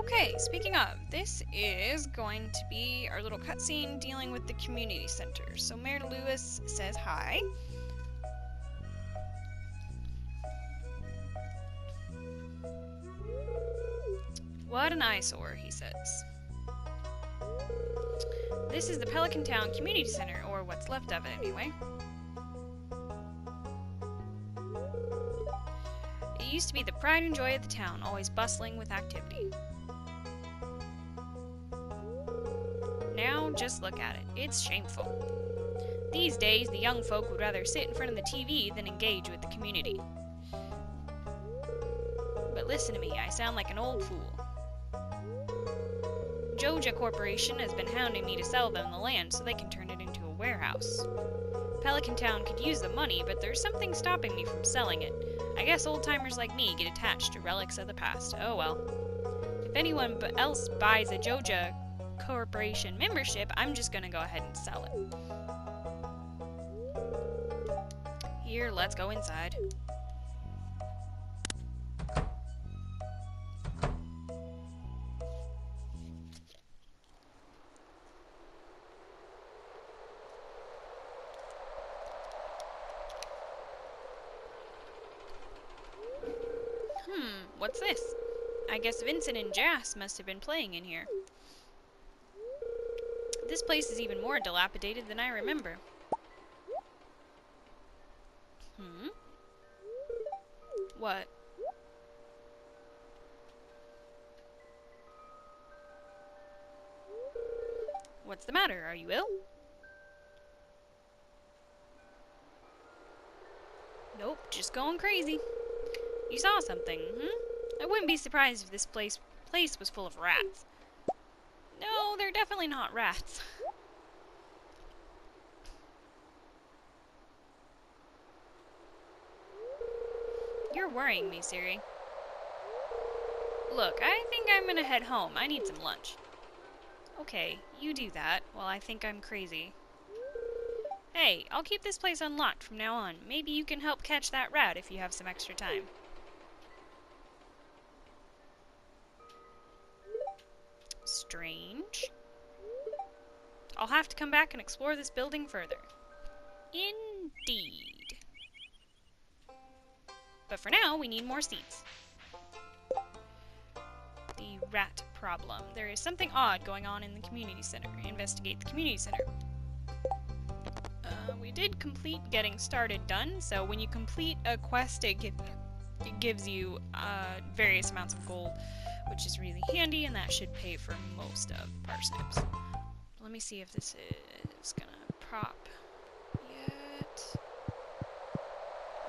Okay, speaking of, this is going to be our little cutscene dealing with the community center. So Mayor Lewis says hi. What an eyesore, he says. This is the Pelican Town Community Center, or what's left of it anyway. It used to be the pride and joy of the town, always bustling with activity. Now, just look at it. It's shameful. These days, the young folk would rather sit in front of the TV than engage with the community. But listen to me, I sound like an old fool. Joja Corporation has been hounding me to sell them the land so they can turn it into a warehouse. Pelican Town could use the money, but there's something stopping me from selling it. I guess old-timers like me get attached to relics of the past. Oh well. If anyone else buys a Joja Corporation membership, I'm just gonna go ahead and sell it. Here, let's go inside. What's this? I guess Vincent and Jas must have been playing in here. This place is even more dilapidated than I remember. What? What's the matter? Are you ill? Nope, just going crazy. You saw something, I wouldn't be surprised if this place was full of rats. No, they're definitely not rats. You're worrying me, Siri. Look, I think I'm gonna head home. I need some lunch. Okay, you do that while I think I'm crazy. Hey, I'll keep this place unlocked from now on. Maybe you can help catch that rat if you have some extra time. Strange. I'll have to come back and explore this building further. Indeed. But for now, we need more seats. The rat problem. There is something odd going on in the community center. Investigate the community center. We did complete getting started done, so when you complete a quest, it gives you various amounts of gold, which is really handy, and that should pay for most of parsnips. Let me see if this is gonna prop yet.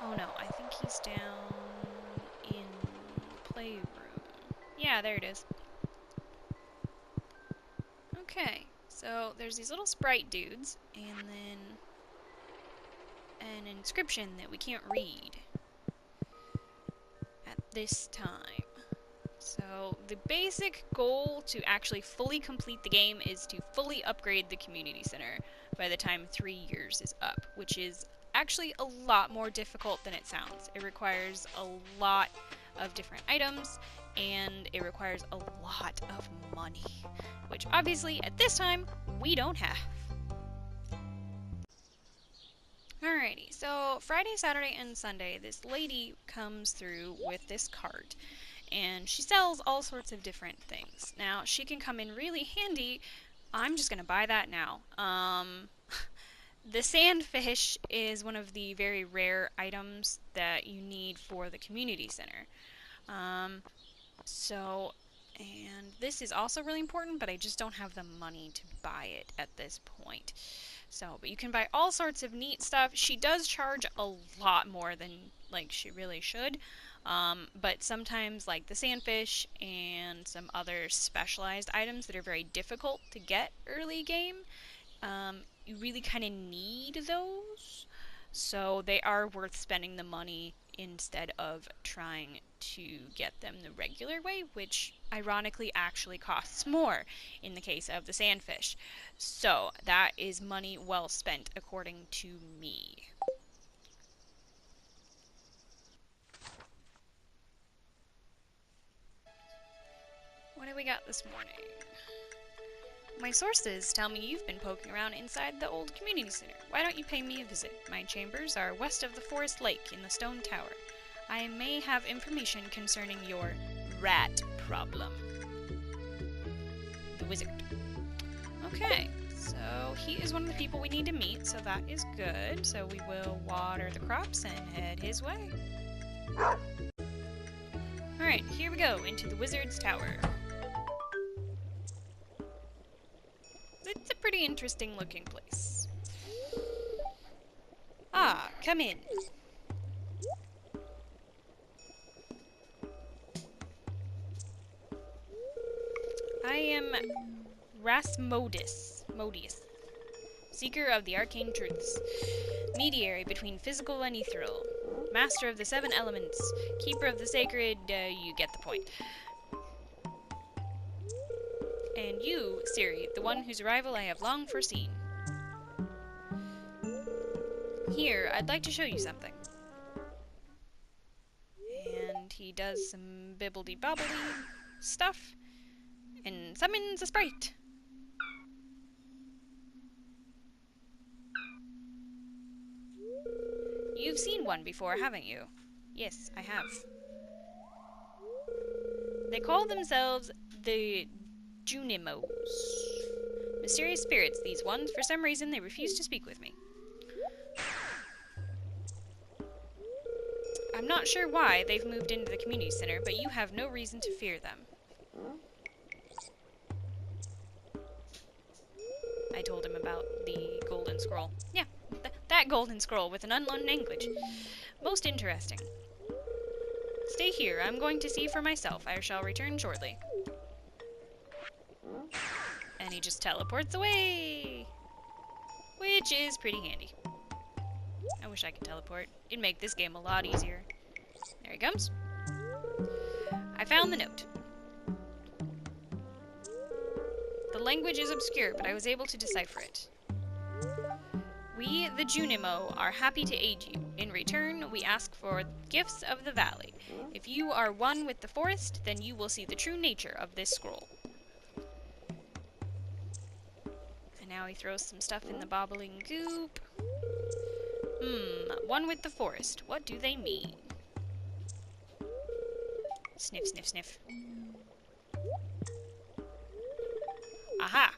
Oh no, I think he's down in the playroom. Yeah, there it is. Okay, so there's these little sprite dudes, and then an inscription that we can't read at this time. So the basic goal to actually fully complete the game is to fully upgrade the community center by the time 3 years is up, which is actually a lot more difficult than it sounds. It requires a lot of different items, and it requires a lot of money, which obviously at this time we don't have. Alrighty, so Friday, Saturday, and Sunday, this lady comes through with this cart, and she sells all sorts of different things. Now, she can come in really handy. I'm just gonna buy that now. The sandfish is one of the very rare items that you need for the community center. And this is also really important, but I just don't have the money to buy it at this point. So, but you can buy all sorts of neat stuff. She does charge a lot more than, like, she really should. But sometimes, like the sandfish and some other specialized items that are very difficult to get early game, you really kind of need those. So they are worth spending the money instead of trying to get them the regular way, which ironically actually costs more in the case of the sandfish. So that is money well spent according to me. What do we got this morning? My sources tell me you've been poking around inside the old community center. Why don't you pay me a visit? My chambers are west of the forest lake in the stone tower. I may have information concerning your rat problem. The wizard. Okay, so he is one of the people we need to meet, so that is good. So we will water the crops and head his way. Alright, here we go, into the wizard's tower. It's a pretty interesting looking place. Ah, come in. I am Modius, seeker of the arcane truths, mediary between physical and ethereal, master of the 7 elements, keeper of the sacred, you get the point. And you, Siri, the one whose arrival I have long foreseen. Here, I'd like to show you something. And he does some bibbledy-bobbly stuff, and summons a sprite. You've seen one before, haven't you? Yes, I have. They call themselves the Junimos. Mysterious spirits, these ones. For some reason, they refuse to speak with me. I'm not sure why they've moved into the community center, but you have no reason to fear them. I told him about the golden scroll. Yeah, that golden scroll with an unknown language. Most interesting. Stay here. I'm going to see for myself. I shall return shortly. And he just teleports away! Which is pretty handy. I wish I could teleport. It'd make this game a lot easier. There he comes. I found the note. The language is obscure, but I was able to decipher it. We, the Junimo, are happy to aid you. In return, we ask for gifts of the valley. If you are one with the forest, then you will see the true nature of this scroll. And now he throws some stuff in the bobbling goop. One with the forest. What do they mean? Sniff, sniff, sniff. Aha!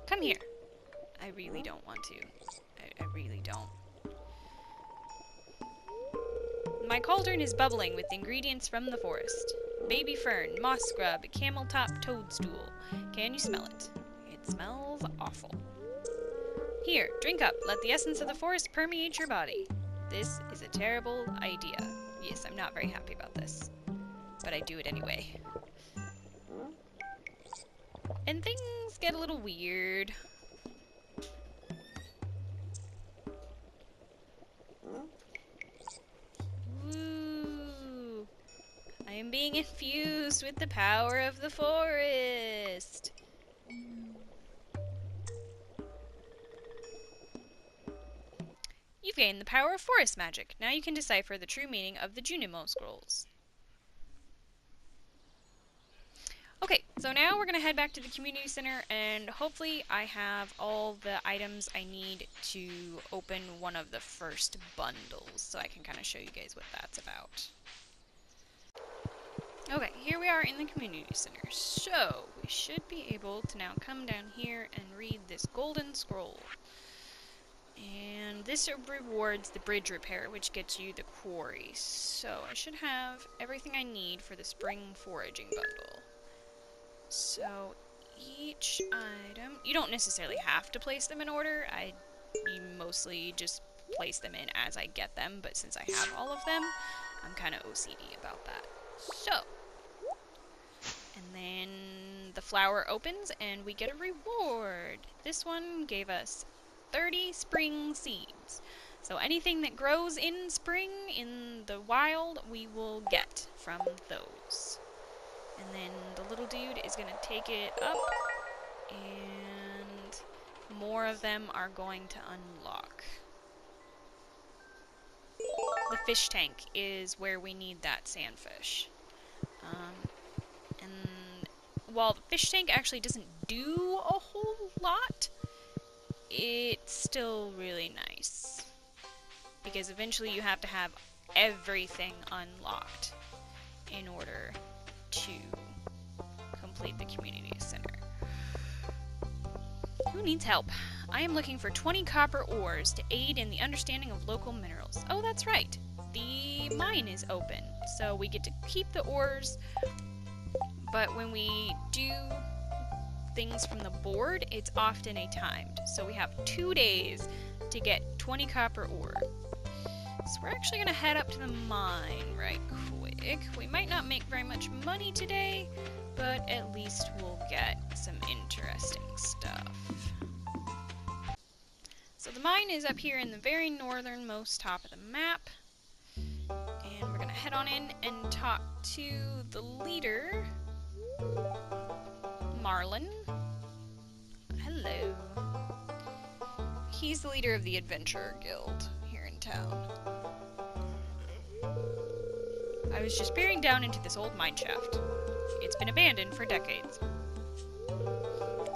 Come here. I really don't want to. I really don't. My cauldron is bubbling with ingredients from the forest. Baby fern, moss scrub, camel top toadstool. Can you smell it? It smells awful. Here, drink up. Let the essence of the forest permeate your body. This is a terrible idea. Yes, I'm not very happy about this. But I do it anyway. And things get a little weird. Ooh. I am being infused with the power of the forest. You've gained the power of forest magic. Now you can decipher the true meaning of the Junimo scrolls. Okay, so now we're going to head back to the community center, and hopefully I have all the items I need to open one of the first bundles, so I can kind of show you guys what that's about. Okay, here we are in the community center. So, we should be able to now come down here and read this golden scroll. And this rewards the bridge repair, which gets you the quarry. So, I should have everything I need for the spring foraging bundle. So, each item, you don't necessarily have to place them in order. You mostly just place them in as I get them, but since I have all of them, I'm kind of OCD about that. So, and then the flower opens and we get a reward. This one gave us 30 spring seeds. So anything that grows in spring in the wild, we will get from those. And then the little dude is going to take it up, and more of them are going to unlock. The fish tank is where we need that sandfish. And while the fish tank actually doesn't do a whole lot, it's still really nice. Because eventually you have to have everything unlocked in order to complete the community center. Who needs help? I am looking for 20 copper ores to aid in the understanding of local minerals. Oh, that's right. The mine is open, so we get to keep the ores, but when we do things from the board, it's often a timed. So we have 2 days to get 20 copper ore. So we're actually going to head up to the mine right quick. We might not make very much money today, but at least we'll get some interesting stuff. So the mine is up here in the very northernmost top of the map. And we're going to head on in and talk to the leader, Marlin. Hello. He's the leader of the Adventurer Guild here in town. I was just peering down into this old mine shaft. It's been abandoned for decades.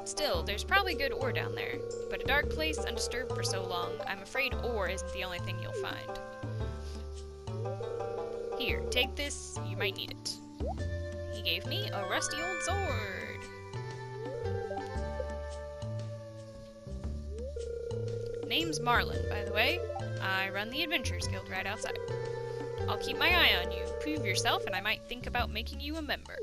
Still, there's probably good ore down there, but a dark place undisturbed for so long, I'm afraid ore isn't the only thing you'll find. Here, take this, you might need it. He gave me a rusty old sword. Name's Marlin, by the way. I run the Adventurers Guild right outside. I'll keep my eye on you. Prove yourself, and I might think about making you a member.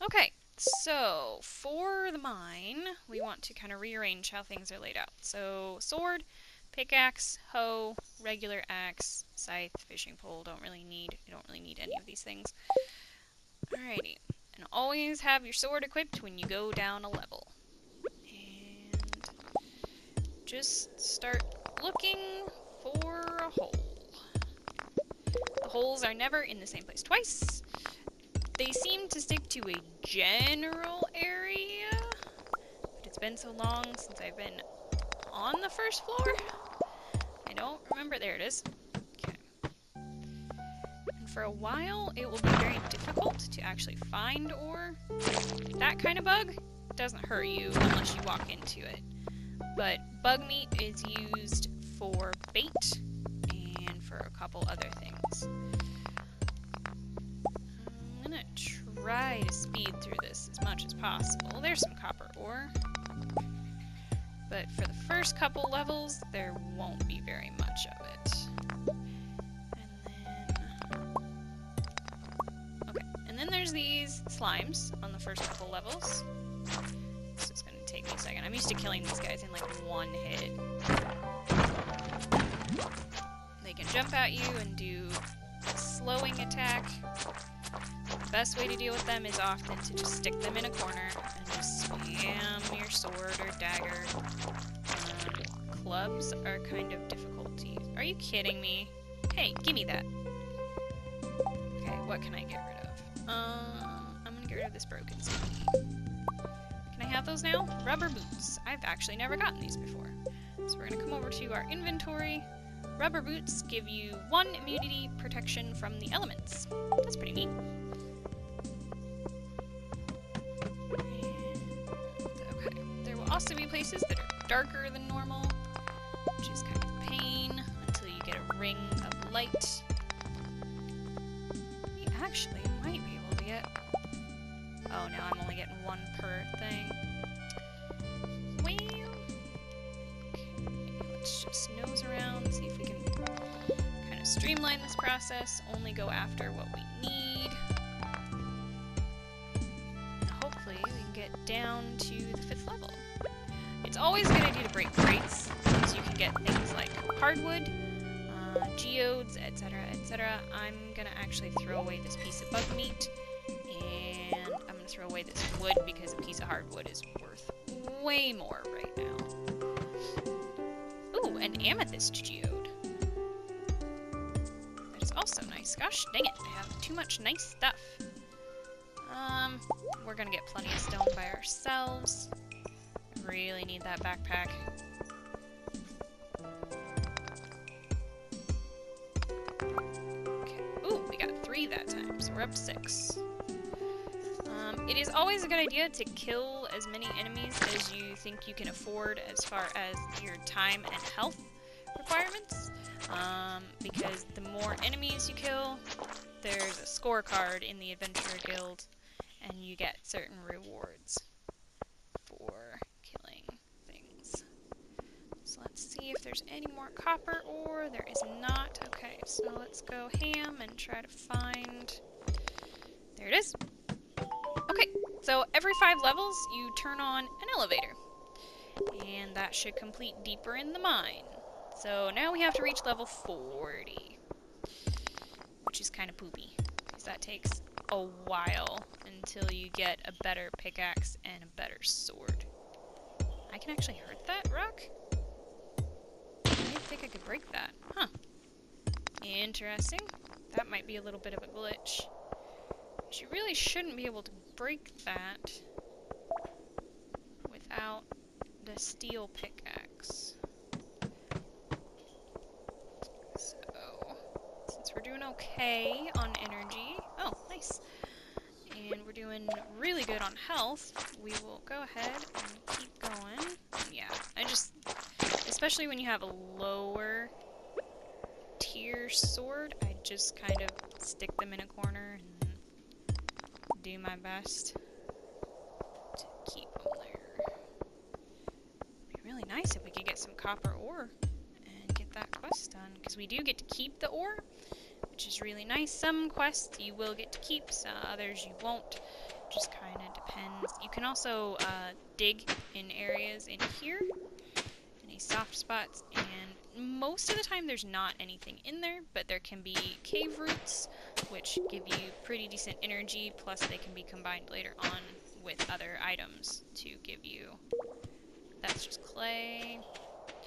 Okay, so for the mine, we want to kind of rearrange how things are laid out. So sword, pickaxe, hoe, regular axe, scythe, fishing pole. You don't really need any of these things. Alrighty, and always have your sword equipped when you go down a level. And just start looking for a hole. The holes are never in the same place twice. They seem to stick to a general area, but it's been so long since I've been on the first floor. I don't remember. There it is. Okay. And for a while, it will be very difficult to actually find ore. That kind of bug doesn't hurt you unless you walk into it. But bug meat is used for bait and for a couple other things. I'm gonna try to speed through this as much as possible. There's some copper ore. But for the first couple levels, there won't be very much of it. And then there's these slimes on the first couple levels. This is gonna take me a second. I'm used to killing these guys in like one hit. They can jump at you and do a slowing attack. The best way to deal with them is often to just stick them in a corner and just spam your sword or dagger. Clubs are kind of difficult to use. Are you kidding me? Hey, gimme that. Okay, what can I get rid of? I'm gonna get rid of this broken CD. Can I have those now? Rubber boots. I've actually never gotten these before. So we're gonna come over to our inventory. Rubber boots give you 1 immunity protection from the elements. That's pretty neat. Okay, there will also be places that are darker than normal, which is kind of a pain until you get a ring of light. We actually might be able to get... Oh, no, I'm only getting 1 per thing. Well... Okay, let's just nose around, see if we can kind of streamline this process, only go after what we need. And hopefully we can get down to the 5th level. It's always a good idea to break crates, because you can get things like hardwood, geodes, etc., etc. I'm gonna actually throw away this piece of bug meat, and I'm gonna throw away this wood because a piece of hardwood is worth way more right now. Ooh, an amethyst geode. That is also nice. Gosh dang it, I have too much nice stuff. We're gonna get plenty of stone by ourselves. I really need that backpack. Okay. Ooh, we're up 6. It is always a good idea to kill as many enemies as you think you can afford as far as your time and health requirements, because the more enemies you kill, there's a scorecard in the Adventurer Guild, and you get certain rewards for killing things. So let's see if there's any more copper ore. There is not. Okay, so let's go ham and try to find... There it is. Okay, so every 5 levels you turn on an elevator, and that should complete deeper in the mine. So now we have to reach level 40, which is kind of poopy, because that takes a while until you get a better pickaxe and a better sword. I can actually hurt that rock? I didn't think I could break that. Huh. Interesting. That might be a little bit of a glitch. You really shouldn't be able to break that without the steel pickaxe. So, since we're doing okay on energy... Oh, nice. And we're doing really good on health, we will go ahead and keep going. Yeah, especially when you have a lower tier sword, I just kind of stick them in a corner and do my best to keep them there. It'd be really nice if we could get some copper ore and get that quest done, because we do get to keep the ore, which is really nice. Some quests you will get to keep, some others you won't. Just kind of depends. You can also dig in areas in here, in these soft spots, and most of the time there's not anything in there, but there can be cave roots, which give you pretty decent energy, plus they can be combined later on with other items to give you... That's just clay.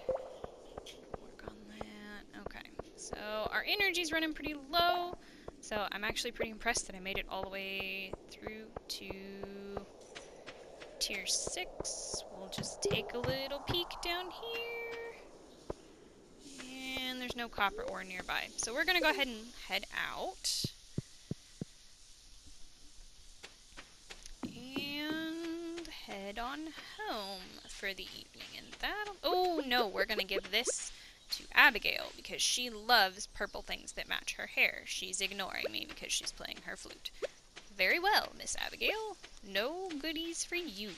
Work on that. Okay, so our energy's running pretty low, so I'm actually pretty impressed that I made it all the way through to tier 6. We'll just take a little peek down here. And there's no copper ore nearby. So we're going to go ahead and head out. And head on home for the evening. And that'll... Oh, no, we're going to give this to Abigail because she loves purple things that match her hair. She's ignoring me because she's playing her flute. Very well, Miss Abigail. No goodies for you.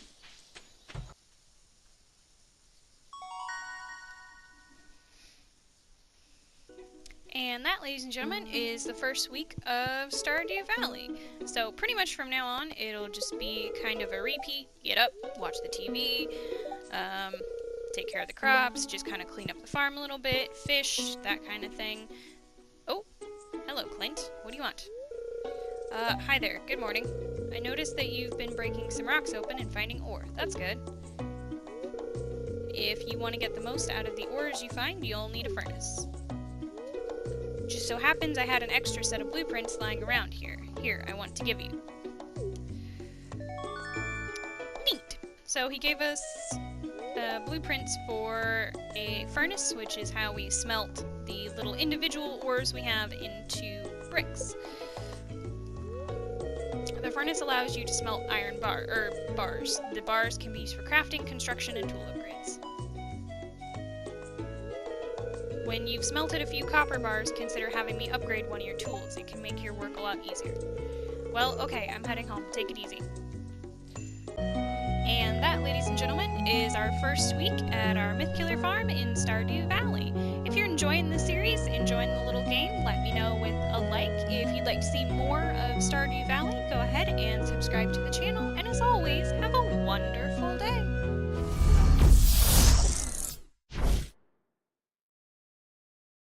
And that, ladies and gentlemen, is the first week of Stardew Valley. So pretty much from now on, it'll just be kind of a repeat. Get up, watch the TV, take care of the crops, just kind of clean up the farm a little bit, fish, that kind of thing. Oh, hello, Clint. What do you want? Hi there. Good morning. I noticed that you've been breaking some rocks open and finding ore. That's good. If you want to get the most out of the ores you find, you'll need a furnace. Just so happens I had an extra set of blueprints lying around here. Here, I want to give you. Neat! So he gave us blueprints for a furnace, which is how we smelt the little individual ores we have into bricks. The furnace allows you to smelt iron bars. The bars can be used for crafting, construction, and tool upgrades. When you've smelted a few copper bars, consider having me upgrade one of your tools. It can make your work a lot easier. Well, okay, I'm heading home. Take it easy. And that, ladies and gentlemen, is our first week at our Mythkiller Farm in Stardew Valley. If you're enjoying the series, enjoying the little game, let me know with a like. If you'd like to see more of Stardew Valley, go ahead and subscribe to the channel. And as always, have a wonderful